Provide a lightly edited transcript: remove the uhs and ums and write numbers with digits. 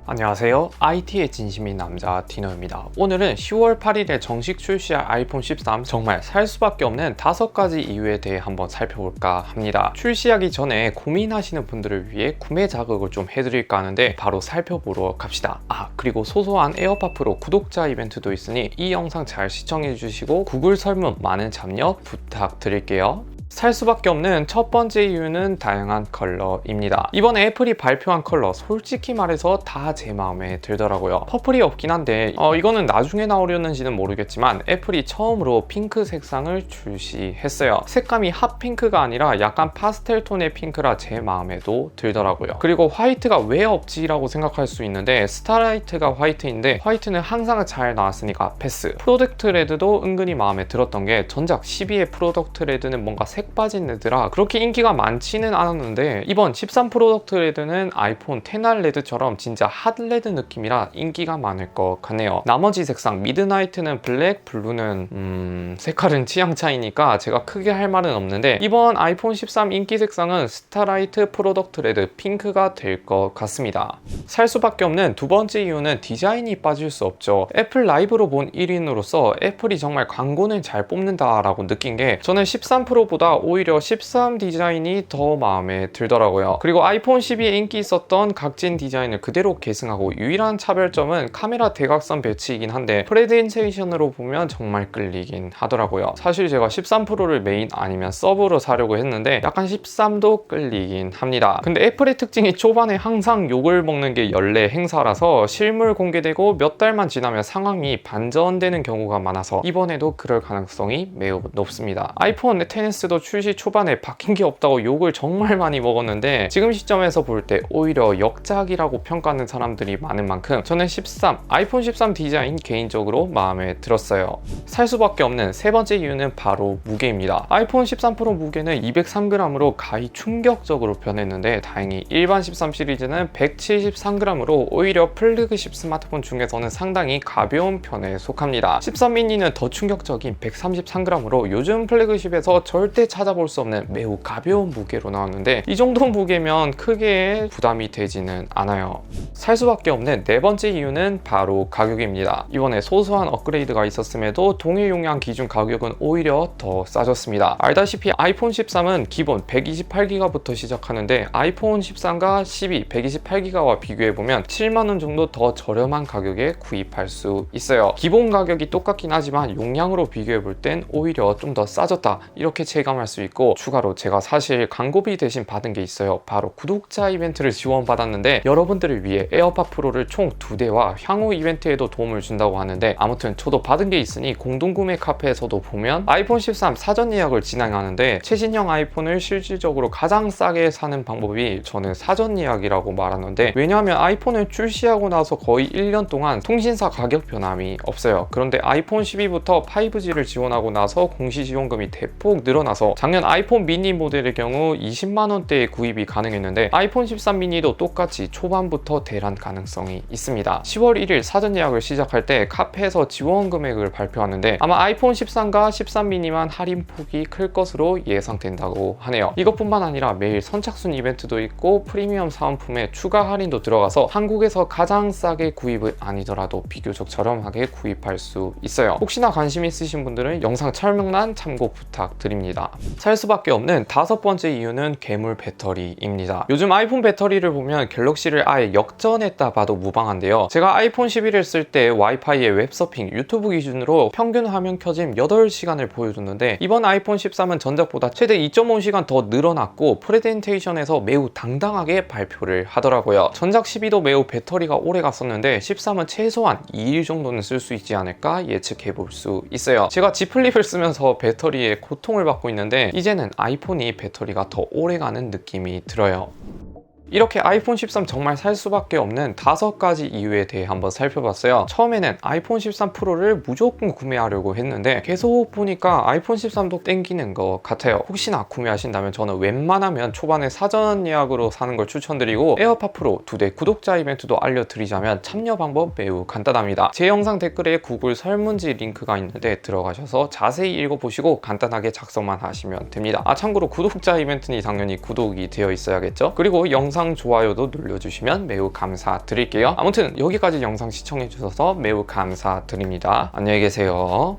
안녕하세요. IT의 진심인 남자 디노입니다. 오늘은 10월 8일에 정식 출시할 아이폰 13 정말 살 수밖에 없는 5가지 이유에 대해 한번 살펴볼까 합니다. 출시하기 전에 고민하시는 분들을 위해 구매 자극을 좀 해드릴까 하는데 바로 살펴보러 갑시다. 그리고 소소한 에어팟 프로 구독자 이벤트도 있으니 이 영상 잘 시청해 주시고 구글 설문 많은 참여 부탁드릴게요. 살 수밖에 없는 첫 번째 이유는 다양한 컬러입니다. 이번에 애플이 발표한 컬러 솔직히 말해서 다 제 마음에 들더라고요. 퍼플이 없긴 한데 이거는 나중에 나오려는지는 모르겠지만 애플이 처음으로 핑크 색상을 출시했어요. 색감이 핫핑크가 아니라 약간 파스텔 톤의 핑크라 제 마음에도 들더라고요. 그리고 화이트가 왜 없지라고 생각할 수 있는데 스타라이트가 화이트인데 화이트는 항상 잘 나왔으니까 패스. 프로덕트 레드도 은근히 마음에 들었던 게 전작 12의 프로덕트 레드는 뭔가 색 빠진 레드라 그렇게 인기가 많지는 않았는데 이번 13 프로덕트 레드는 아이폰 10R 레드처럼 진짜 핫 레드 느낌이라 인기가 많을 것 같네요. 나머지 색상 미드나이트는 블랙, 블루는 색깔은 취향 차이니까 제가 크게 할 말은 없는데 이번 아이폰 13 인기 색상은 스타라이트 프로덕트 레드 핑크가 될 것 같습니다. 살 수밖에 없는 두 번째 이유는 디자인이 빠질 수 없죠. 애플 라이브로 본 1인으로서 애플이 정말 광고는 잘 뽑는다라고 느낀 게 저는 13 프로보다 오히려 13 디자인이 더 마음에 들더라고요. 그리고 아이폰 12에 인기 있었던 각진 디자인을 그대로 계승하고 유일한 차별점은 카메라 대각선 배치이긴 한데 프레젠테이션으로 보면 정말 끌리긴 하더라고요. 사실 제가 13 프로를 메인 아니면 서브로 사려고 했는데 약간 13도 끌리긴 합니다. 근데 애플의 특징이 초반에 항상 욕을 먹는 게 연례 행사라서 실물 공개되고 몇 달만 지나면 상황이 반전되는 경우가 많아서 이번에도 그럴 가능성이 매우 높습니다. 아이폰 XS도 출시 초반에 바뀐 게 없다고 욕을 정말 많이 먹었는데 지금 시점에서 볼 때 오히려 역작이라고 평가하는 사람들이 많은 만큼 저는 아이폰 13 디자인 개인적으로 마음에 들었어요. 살 수밖에 없는 세 번째 이유는 바로 무게입니다. 아이폰 13 프로 무게는 203g으로 가히 충격적으로 변했는데 다행히 일반 13 시리즈는 173g으로 오히려 플래그십 스마트폰 중에서는 상당히 가벼운 편에 속합니다. 13 미니는 더 충격적인 133g으로 요즘 플래그십에서 절대 찾아볼 수 없는 매우 가벼운 무게로 나왔는데 이 정도 무게면 크게 부담이 되지는 않아요. 살 수밖에 없는 네 번째 이유는 바로 가격입니다. 이번에 소소한 업그레이드가 있었음에도 동일 용량 기준 가격은 오히려 더 싸졌습니다. 알다시피 아이폰 13은 기본 128GB부터 시작하는데 아이폰 13과 12, 128GB와 비교해보면 7만원 정도 더 저렴한 가격에 구입할 수 있어요. 기본 가격이 똑같긴 하지만 용량으로 비교해볼 땐 오히려 좀 더 싸졌다 이렇게 체감할 수 있고 추가로 제가 사실 광고비 대신 받은 게 있어요. 바로 구독자 이벤트를 지원받았는데 여러분들을 위해 에어팟 프로를 총 2대와 향후 이벤트에도 도움을 준다고 하는데 아무튼 저도 받은 게 있으니 공동구매 카페에서도 보면 아이폰 13 사전 예약을 진행하는데 최신형 아이폰을 실질적으로 가장 싸게 사는 방법이 저는 사전 예약이라고 말하는데 왜냐하면 아이폰을 출시하고 나서 거의 1년 동안 통신사 가격 변함이 없어요. 그런데 아이폰 12부터 5G를 지원하고 나서 공시 지원금이 대폭 늘어나서 작년 아이폰 미니 모델의 경우 20만원대에 구입이 가능했는데 아이폰 13 미니도 똑같이 초반부터 대란 가능성이 있습니다. 10월 1일 사전 예약을 시작할 때 카페에서 지원 금액을 발표하는데 아마 아이폰 13과 13 미니만 할인 폭이 클 것으로 예상된다고 하네요. 이것뿐만 아니라 매일 선착순 이벤트도 있고 프리미엄 사은품에 추가 할인도 들어가서 한국에서 가장 싸게 구입은 아니더라도 비교적 저렴하게 구입할 수 있어요. 혹시나 관심 있으신 분들은 영상 설명란 참고 부탁드립니다. 살 수밖에 없는 다섯 번째 이유는 괴물 배터리입니다. 요즘 아이폰 배터리를 보면 갤럭시를 아예 역전했다 봐도 무방한데요. 제가 아이폰 11을 쓸 때 와이파이에 웹서핑, 유튜브 기준으로 평균 화면 켜짐 8시간을 보여줬는데 이번 아이폰 13은 전작보다 최대 2.5시간 더 늘어났고 프레젠테이션에서 매우 당당하게 발표를 하더라고요. 전작 12도 매우 배터리가 오래 갔었는데 13은 최소한 2일 정도는 쓸 수 있지 않을까 예측해 볼 수 있어요. 제가 Z 플립을 쓰면서 배터리에 고통을 받고 있는데 이제는 아이폰이 배터리가 더 오래 가는 느낌이 들어요. 이렇게 아이폰 13 정말 살 수밖에 없는 5가지 이유에 대해 한번 살펴봤어요. 처음에는 아이폰 13 프로를 무조건 구매하려고 했는데 계속 보니까 아이폰 13도 땡기는 것 같아요. 혹시나 구매하신다면 저는 웬만하면 초반에 사전 예약으로 사는 걸 추천드리고, 에어팟 프로 2대 구독자 이벤트도 알려드리자면 참여 방법 매우 간단합니다. 제 영상 댓글에 구글 설문지 링크가 있는데 들어가셔서 자세히 읽어보시고 간단하게 작성만 하시면 됩니다. 참고로 구독자 이벤트니 당연히 구독이 되어 있어야겠죠. 그리고 영상 좋아요도 눌러주시면 매우 감사드릴게요. 아무튼 여기까지 영상 시청해주셔서 매우 감사드립니다. 안녕히 계세요.